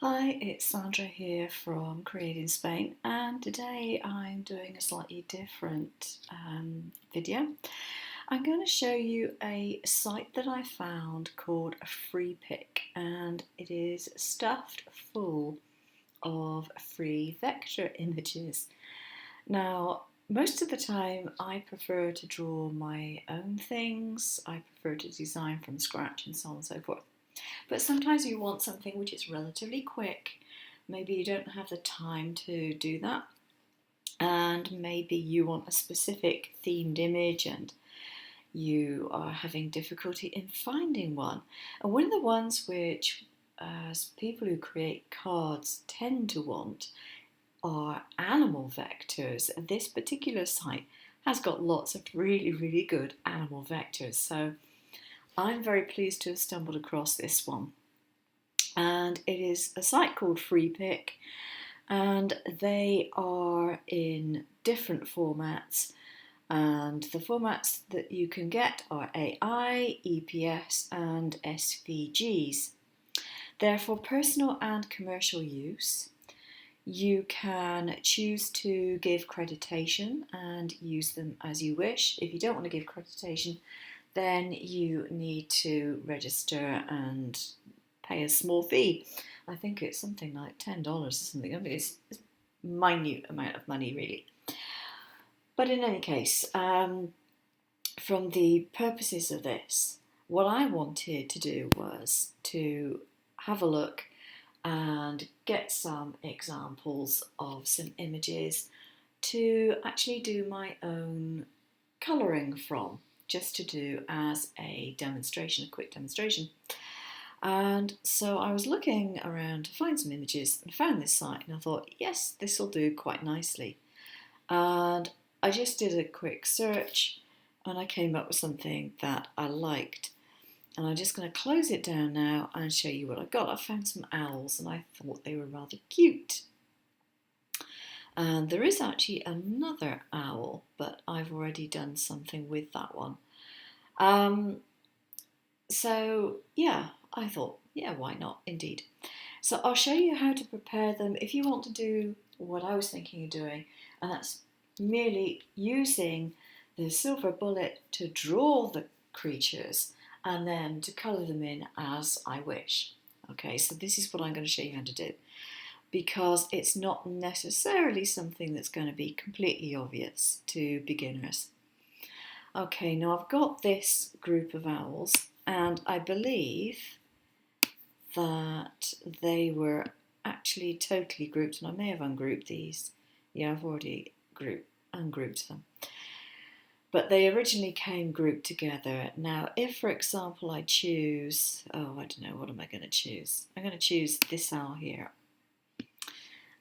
Hi, it's Sandra here from Creating Spain, and today I'm doing a slightly different video. I'm going to show you a site that I found called Freepik, and it is stuffed full of free vector images. Now, most of the time I prefer to draw my own things, I prefer to design from scratch and so on and so forth. But sometimes you want something which is relatively quick. Maybe you don't have the time to do that, and maybe you want a specific themed image and you are having difficulty in finding one. And one of the ones which people who create cards tend to want are animal vectors. This particular site has got lots of really good animal vectors, so I'm very pleased to have stumbled across this one. And it is a site called Freepik, and they are in different formats. And the formats that you can get are AI, EPS, and SVGs. They're for personal and commercial use. You can choose to give creditation and use them as you wish. If you don't want to give creditation, then you need to register and pay a small fee. I think it's something like $10 or something. I mean, it's a minute amount of money, really. But in any case, from the purposes of this, what I wanted to do was to have a look and get some examples of some images to actually do my own colouring from, just to do as a demonstration, a quick demonstration. And so I was looking around to find some images and found this site, and I thought, yes, this will do quite nicely. And I just did a quick search and I came up with something that I liked. And I'm just going to close it down now and show you what I got. I found some owls and I thought they were rather cute. And there is actually another owl, but I've already done something with that one. So yeah, I thought, yeah, why not? Indeed. So I'll show you how to prepare them if you want to do what I was thinking of doing, and that's merely using the silver bullet to draw the creatures and then to colour them in as I wish. Okay, so this is what I'm going to show you how to do, because it's not necessarily something that's going to be completely obvious to beginners. Okay, now I've got this group of owls, and I believe that they were actually totally grouped, and I may have ungrouped these. Yeah, I've already ungrouped them. But they originally came grouped together. Now, if, for example, I choose, I don't know, what am I going to choose? I'm going to choose this owl here.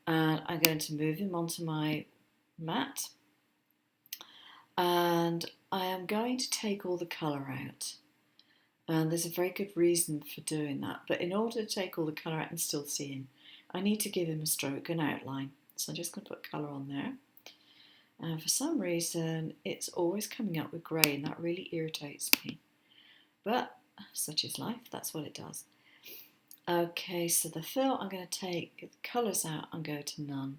And I'm going to move him onto my mat. And I am going to take all the colour out. And there's a very good reason for doing that. But in order to take all the colour out and still see him, I need to give him a stroke, an outline. So I'm just going to put colour on there. And for some reason, it's always coming up with grey, and that really irritates me. But such is life, that's what it does. Okay, so the fill, I'm going to take the colours out and go to none.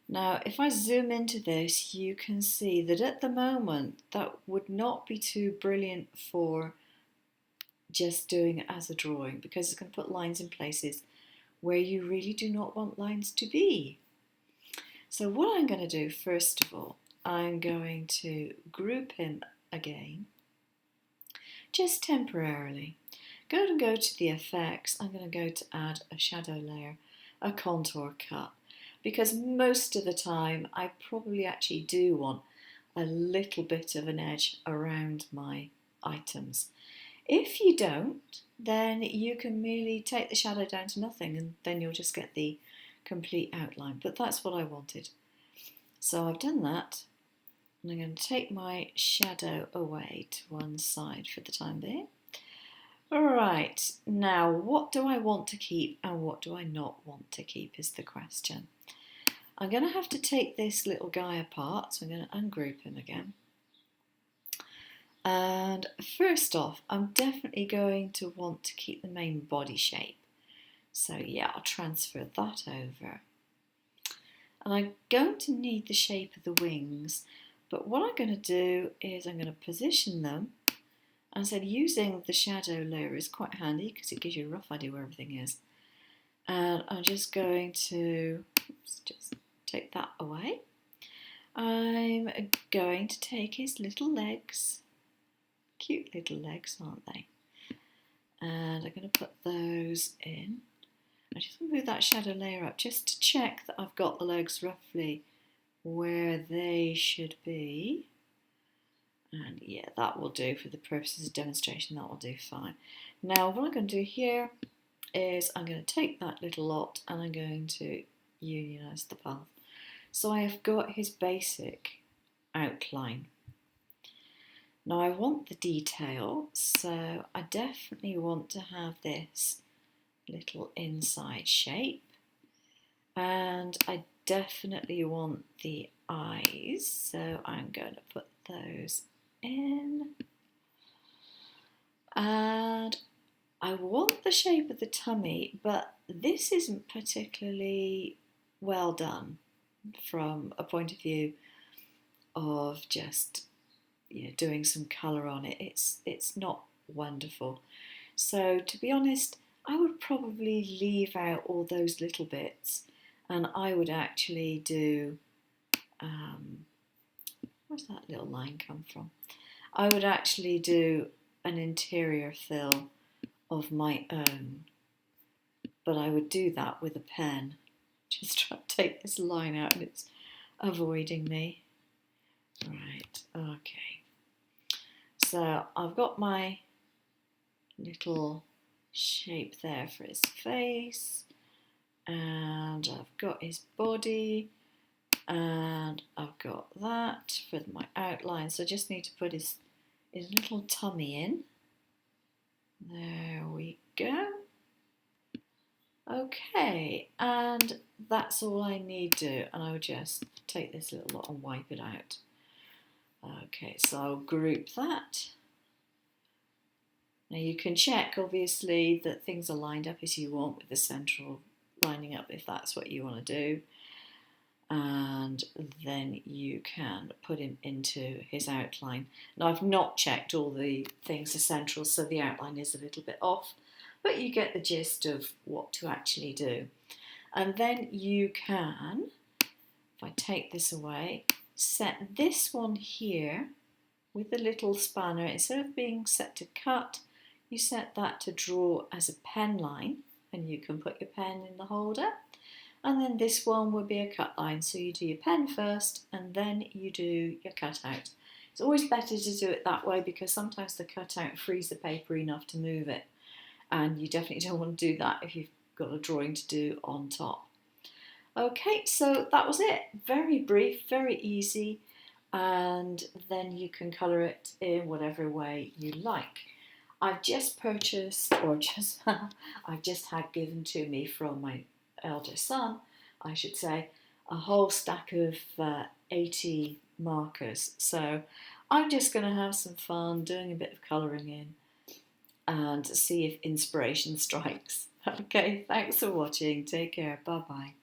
Now, if I zoom into this, you can see that at the moment, that would not be too brilliant for just doing it as a drawing, because it's going to put lines in places where you really do not want lines to be. So what I'm going to do, first of all, I'm going to group him again, just temporarily. Go to the effects. I'm going to go to add a shadow layer, a contour cut, because most of the time I probably actually do want a little bit of an edge around my items. If you don't, then you can merely take the shadow down to nothing, and then you'll just get the complete outline. But that's what I wanted. So I've done that, and I'm going to take my shadow away to one side for the time being. Alright, now what do I want to keep and what do I not want to keep is the question. I'm going to have to take this little guy apart, so I'm going to ungroup him again. And first off, I'm definitely going to want to keep the main body shape. So yeah, I'll transfer that over. And I'm going to need the shape of the wings, but what I'm going to do is I'm going to position them. And I said using the shadow layer is quite handy because it gives you a rough idea where everything is. And I'm just going to just take that away. I'm going to take his little legs, cute little legs, aren't they? And I'm going to put those in. I just move that shadow layer up just to check that I've got the legs roughly where they should be. And yeah, that will do for the purposes of demonstration, that will do fine. Now what I'm going to do here is I'm going to take that little lot and I'm going to unionise the path. So I have got his basic outline. Now I want the detail, so I definitely want to have this little inside shape, and I definitely want the eyes, so I'm going to put those in, and I want the shape of the tummy, but this isn't particularly well done from a point of view of just doing some colour on it. It's not wonderful. So to be honest, I would probably leave out all those little bits, and I would actually do, where's that little line come from? I would actually do an interior fill of my own, but I would do that with a pen. Just try to take this line out and it's avoiding me. Right, okay. So I've got my little shape there for his face, and I've got his body, and I've got that for my outline. So I just need to put his little tummy in. There we go. Okay, and that's all I need to do, and I would just take this little lot and wipe it out. Okay, so I'll group that. Now you can check obviously that things are lined up as you want, with the central lining up if that's what you want to do, and then you can put him into his outline. Now I've not checked all the things are central, so the outline is a little bit off, but you get the gist of what to actually do. And then you can, if I take this away, set this one here with the little spanner. Instead of being set to cut, you set that to draw as a pen line, and you can put your pen in the holder. And then this one would be a cut line, so you do your pen first and then you do your cutout. It's always better to do it that way because sometimes the cutout frees the paper enough to move it, and you definitely don't want to do that if you've got a drawing to do on top. Okay, so that was it. Very brief, very easy, and then you can colour it in whatever way you like. I've just purchased, or just I've just had given to me from my elder son, I should say, a whole stack of 80 markers. So I'm just going to have some fun doing a bit of colouring in and see if inspiration strikes. Okay, thanks for watching. Take care. Bye bye.